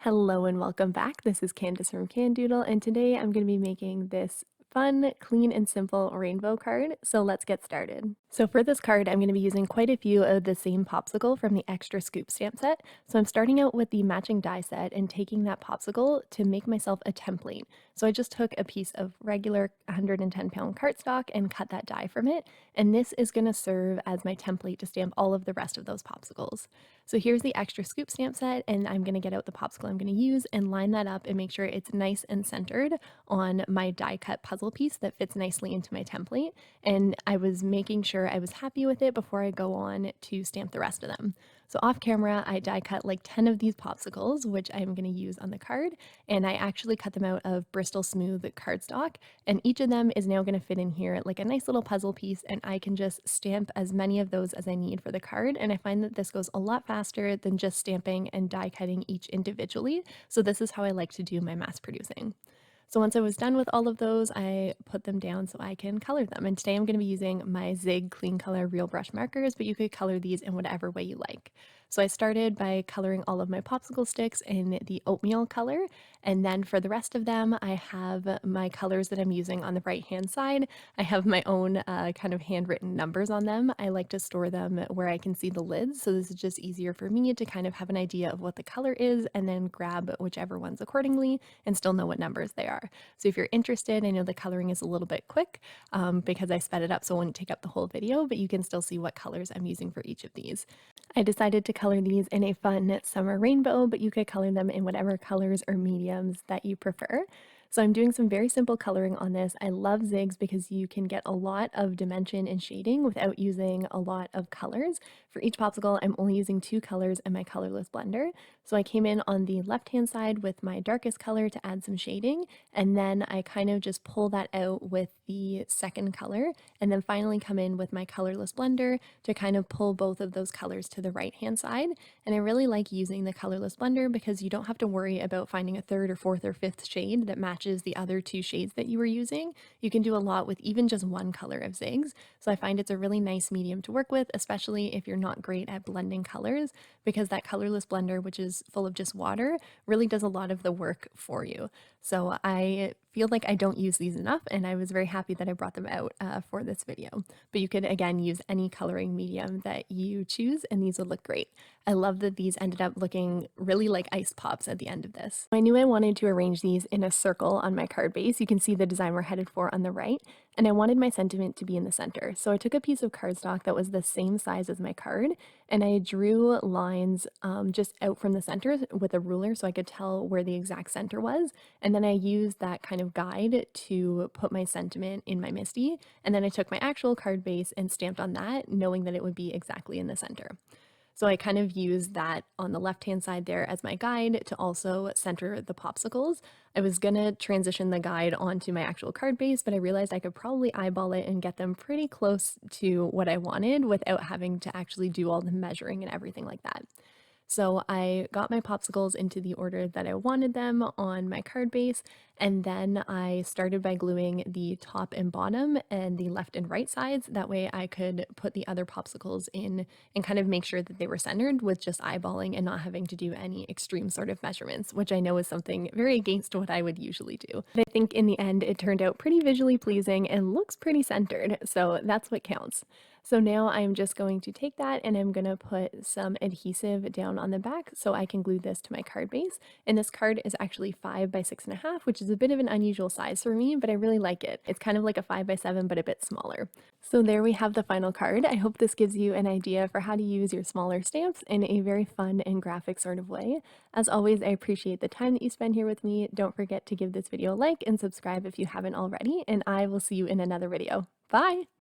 Hello and welcome back. This is Candace from Candoodle, and today I'm going to be making this fun, clean, and simple rainbow card. So let's get started. So for this card, I'm going to be using quite a few of the same popsicle from the extra scoop stamp set. So I'm starting out with the matching die set and taking that popsicle to make myself a template. So I just took a piece of regular 110-pound cardstock and cut that die from it. And this is going to serve as my template to stamp all of the rest of those popsicles. So here's the extra scoop stamp set, and I'm going to get out the popsicle I'm going to use and line that up and make sure it's nice and centered on my die cut puzzle piece that fits nicely into my template. And I was making sure I was happy with it before I go on to stamp the rest of them. So off camera, I die cut like 10 of these popsicles, which I'm going to use on the card, and I actually cut them out of Bristol Smooth cardstock, and each of them is now going to fit in here like a nice little puzzle piece, and I can just stamp as many of those as I need for the card, and I find that this goes a lot faster than just stamping and die cutting each individually, so this is how I like to do my mass producing. So once I was done with all of those, I put them down so I can color them. And today I'm going to be using my Zig Clean Color Real Brush markers, but you could color these in whatever way you like. So I started by coloring all of my popsicle sticks in the oatmeal color. And then for the rest of them, I have my colors that I'm using on the right-hand side. I have my own kind of handwritten numbers on them. I like to store them where I can see the lids. So this is just easier for me to kind of have an idea of what the color is and then grab whichever ones accordingly and still know what numbers they are. So if you're interested, I know the coloring is a little bit quick because I sped it up so it wouldn't take up the whole video, but you can still see what colors I'm using for each of these. I decided to color these in a fun summer rainbow, but you could color them in whatever colors or mediums that you prefer. So I'm doing some very simple coloring on this. I love zigs because you can get a lot of dimension and shading without using a lot of colors. For each popsicle, I'm only using 2 colors in my colorless blender. So I came in on the left-hand side with my darkest color to add some shading, and then I kind of just pull that out with the second color, and then finally come in with my colorless blender to kind of pull both of those colors to the right-hand side. And I really like using the colorless blender because you don't have to worry about finding a third or fourth or fifth shade that matches the other 2 shades that you were using. You can do a lot with even just one color of zigs. So I find it's a really nice medium to work with, especially if you're not great at blending colors, because that colorless blender, which is full of just water, really does a lot of the work for you. So I feel like I don't use these enough, and I was very happy that I brought them out for this video. But you could, again, use any coloring medium that you choose, and these would look great. I love that these ended up looking really like ice pops at the end of this. I knew I wanted to arrange these in a circle on my card base. You can see the design we're headed for on the right, and I wanted my sentiment to be in the center. So I took a piece of cardstock that was the same size as my card, and I drew lines just out from the center with a ruler so I could tell where the exact center was. And then I used that kind of guide to put my sentiment in my MISTI. And then I took my actual card base and stamped on that, knowing that it would be exactly in the center. So I kind of used that on the left-hand side there as my guide to also center the popsicles. I was gonna transition the guide onto my actual card base, but I realized I could probably eyeball it and get them pretty close to what I wanted without having to actually do all the measuring and everything like that. So I got my popsicles into the order that I wanted them on my card base, and then I started by gluing the top and bottom and the left and right sides. That way I could put the other popsicles in and kind of make sure that they were centered with just eyeballing and not having to do any extreme sort of measurements, which I know is something very against what I would usually do. But I think in the end it turned out pretty visually pleasing and looks pretty centered, so that's what counts. So now I'm just going to take that and I'm going to put some adhesive down on the back so I can glue this to my card base. And this card is actually 5 by 6.5, which is a bit of an unusual size for me, but I really like it. It's kind of like a 5 by 7, but a bit smaller. So there we have the final card. I hope this gives you an idea for how to use your smaller stamps in a very fun and graphic sort of way. As always, I appreciate the time that you spend here with me. Don't forget to give this video a like and subscribe if you haven't already, and I will see you in another video. Bye!